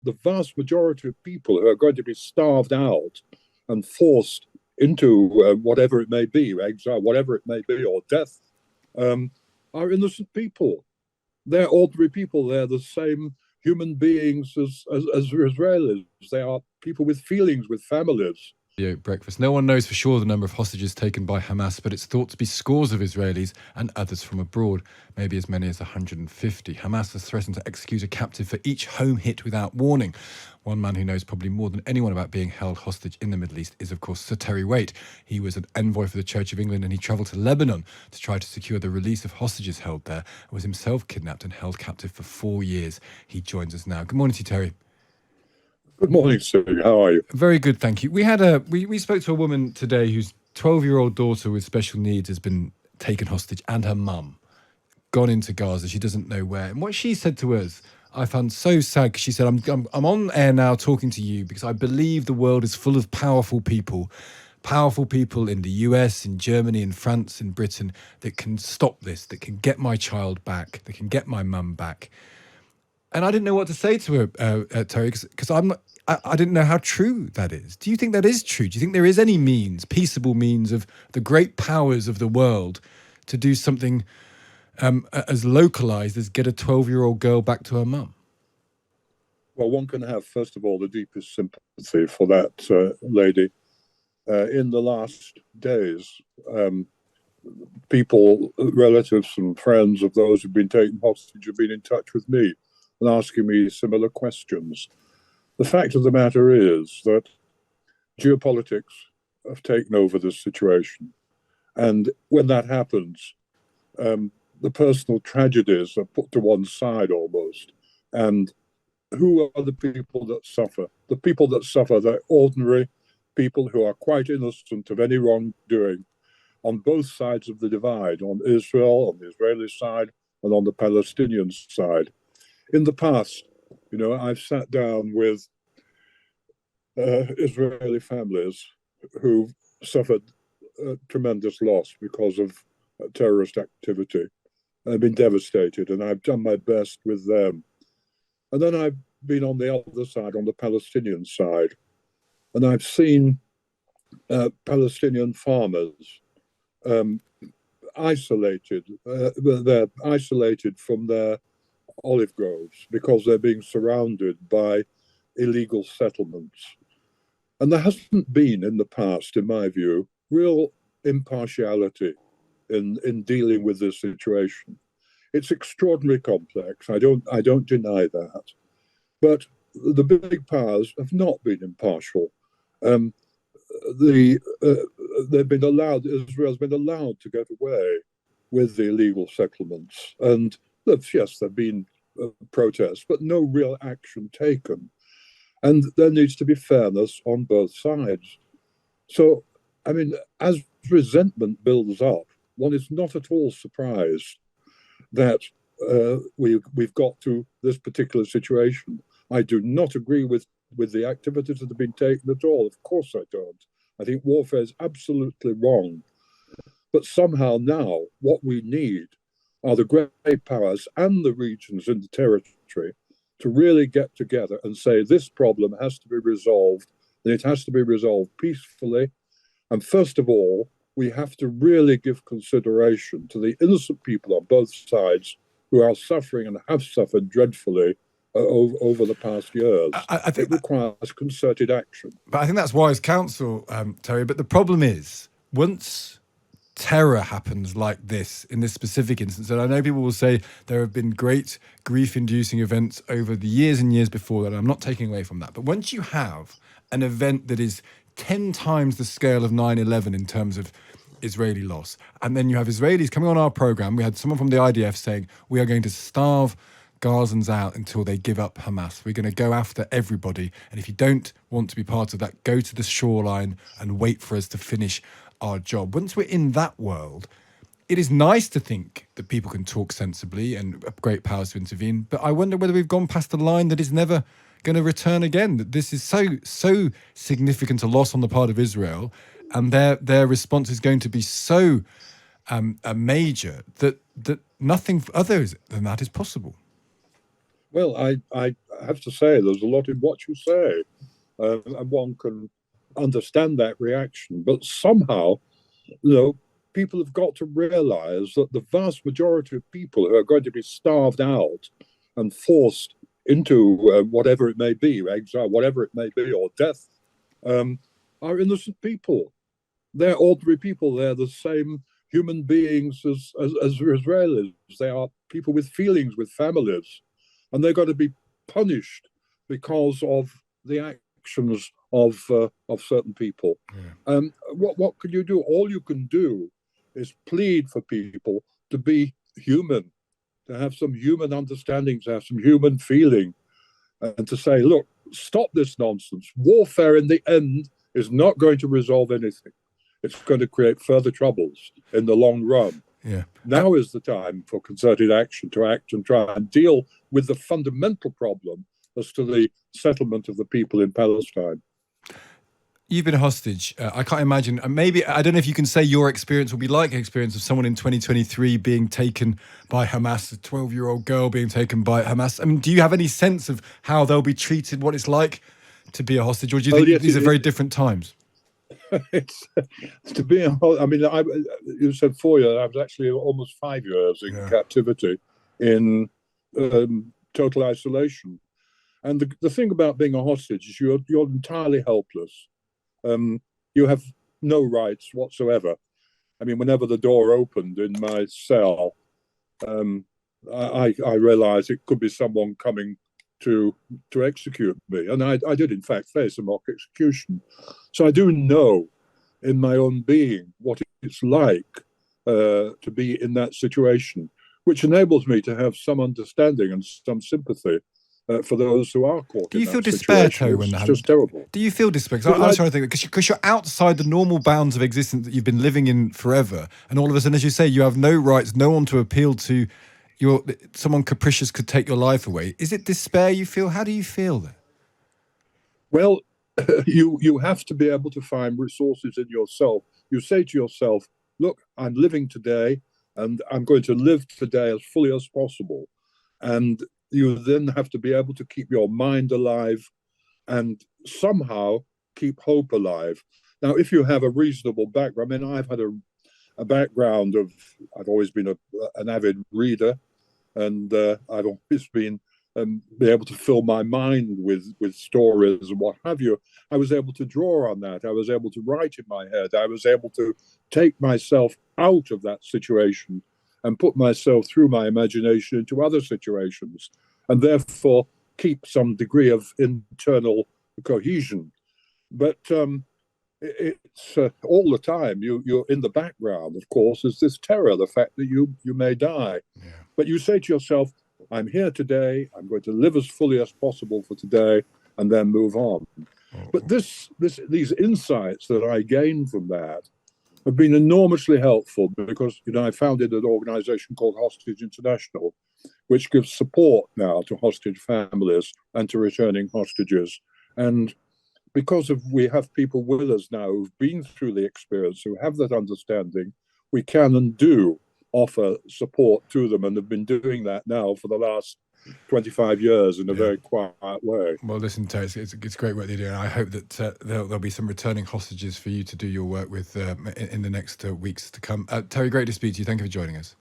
the vast majority of people who are going to be starved out and forced into whatever it may be, exile, whatever it may be, or death, um, are innocent people. They're ordinary people. They're the same human beings as Israelis. They are people with feelings, with families. Breakfast. No one knows for sure the number of hostages taken by Hamas, but it's thought to be scores of Israelis and others from abroad, maybe as many as 150. Hamas has threatened to execute a captive for each home hit without warning. One man who knows probably more than anyone about being held hostage in the Middle East is, of course, Sir Terry Waite. He was an envoy for the Church of England and he travelled to Lebanon to try to secure the release of hostages held there and was himself kidnapped and held captive for 4 years. He joins us now. Good morning to you, Terry. Good morning, Sue. How are you? Very good, thank you. We spoke to a woman today whose 12-year-old daughter with special needs has been taken hostage, and her mum gone into Gaza. She doesn't know where. And what she said to us, I found so sad. 'Cause she said, I'm on air now talking to you because I believe the world is full of powerful people in the US, in Germany, in France, in Britain that can stop this, that can get my child back, that can get my mum back. And I didn't know what to say to her, Terry, because I didn't know how true that is. Do you think that is true? Do you think there is any means, peaceable means of the great powers of the world to do something as localized as get a 12-year-old girl back to her mum? Well, one can have, first of all, the deepest sympathy for that lady. In the last days, people, relatives and friends of those who've been taken hostage have been in touch with me and asking me similar questions. The fact of the matter is that geopolitics have taken over this situation. And when that happens, the personal tragedies are put to one side almost. And who are the people that suffer? The people that suffer, they're ordinary people who are quite innocent of any wrongdoing on both sides of the divide, on Israel, on the Israeli side, and on the Palestinian side. In the past, I've sat down with Israeli families who suffered tremendous loss because of terrorist activity. I've been devastated, and I've done my best with them. And then I've been on the other side, on the Palestinian side, and I've seen Palestinian farmers isolated. They're isolated from their olive groves because they're being surrounded by illegal settlements. And there hasn't been in the past, in my view, real impartiality in dealing with this situation. It's extraordinarily complex. I don't deny that. But the big powers have not been impartial. Um, they've been allowed, Israel's been allowed to get away with the illegal settlements. And yes, there have been protests, but no real action taken. And there needs to be fairness on both sides. So, I mean, as resentment builds up, one is not at all surprised that we've got to this particular situation. I do not agree with the activities that have been taken at all. Of course, I don't. I think warfare is absolutely wrong. But somehow now, what we need are the great powers and the regions in the territory to really get together and say this problem has to be resolved, and it has to be resolved peacefully. And first of all, we have to really give consideration to the innocent people on both sides who are suffering and have suffered dreadfully over the past years. I think it requires concerted action. But I think that's wise counsel, Terry. But the problem is, once terror happens like this, in this specific instance, and I know people will say there have been great grief-inducing events over the years and years before that, and I'm not taking away from that. But once you have an event that is 10 times the scale of 9/11 in terms of Israeli loss, and then you have Israelis coming on our program, we had someone from the IDF saying, we are going to starve Gazans out until they give up Hamas. We're going to go after everybody. And if you don't want to be part of that, go to the shoreline and wait for us to finish our job. Once we're in that world, it is nice to think that people can talk sensibly and great powers to intervene. But I wonder whether we've gone past the line that is never going to return again. That this is so significant a loss on the part of Israel, and their response is going to be so major that nothing other than that is possible. Well, I have to say, there's a lot in what you say, and one can understand that reaction. But somehow, you know, people have got to realize that the vast majority of people who are going to be starved out and forced into whatever it may be, exile, whatever it may be, or death, um, are innocent people. They're ordinary people. They're the same human beings as Israelis. They are people with feelings, with families, and they're going to be punished because of the actions of certain people. Yeah. What can you do? All you can do is plead for people to be human, to have some human understanding, to have some human feeling, and to say, look, stop this nonsense. Warfare in the end is not going to resolve anything. It's going to create further troubles in the long run. Yeah. Now is the time for concerted action to act and try and deal with the fundamental problem as to the settlement of the people in Palestine. You've been a hostage. I can't imagine. Maybe, I don't know if you can say your experience will be like the experience of someone in 2023 being taken by Hamas, a 12-year-old girl being taken by Hamas. I mean, do you have any sense of how they'll be treated, what it's like to be a hostage? Or do you think Yes, these are very different times? it's to be. I mean, you said 4 years. I was actually almost 5 years in captivity, in total isolation. And the thing about being a hostage is you're entirely helpless. You have no rights whatsoever. I mean, whenever the door opened in my cell, um, I realized it could be someone coming to execute me, and I did in fact face a mock execution. So I do know in my own being what it's like to be in that situation, which enables me to have some understanding and some sympathy for those who are caught Do in you feel that despair, situation. Terry, when It's that just happened? terrible. Do you feel despair? Well, I was trying to think, because you're outside the normal bounds of existence that you've been living in forever. And all of a sudden, as you say, you have no rights, no one to appeal to. Someone capricious could take your life away. Is it despair you feel? How do you feel then? well, you have to be able to find resources in yourself. You say to yourself, "Look, I'm living today, and I'm going to live today as fully as possible." And you then have to be able to keep your mind alive and somehow keep hope alive. Now, if you have a reasonable background, I mean, I've had a background of, I've always been an avid reader, and I've always been be able to fill my mind with stories and what have you. I was able to draw on that. I was able to write in my head. I was able to take myself out of that situation and put myself through my imagination into other situations, and therefore keep some degree of internal cohesion. But it's all the time. You're in the background, of course, is this terror, the fact that you may die. Yeah. But you say to yourself, I'm here today, I'm going to live as fully as possible for today, and then move on. But Oh, these insights that I gained from that have been enormously helpful because, I founded an organization called Hostage International, which gives support now to hostage families and to returning hostages. And because we have people with us now who've been through the experience, who have that understanding, we can and do offer support to them, and have been doing that now for the last 25 years in a yeah. very quiet way. Well, listen, Terry, it's great work you're doing. I hope that there'll be some returning hostages for you to do your work with in the next weeks to come. Terry, great to speak to you. Thank you for joining us.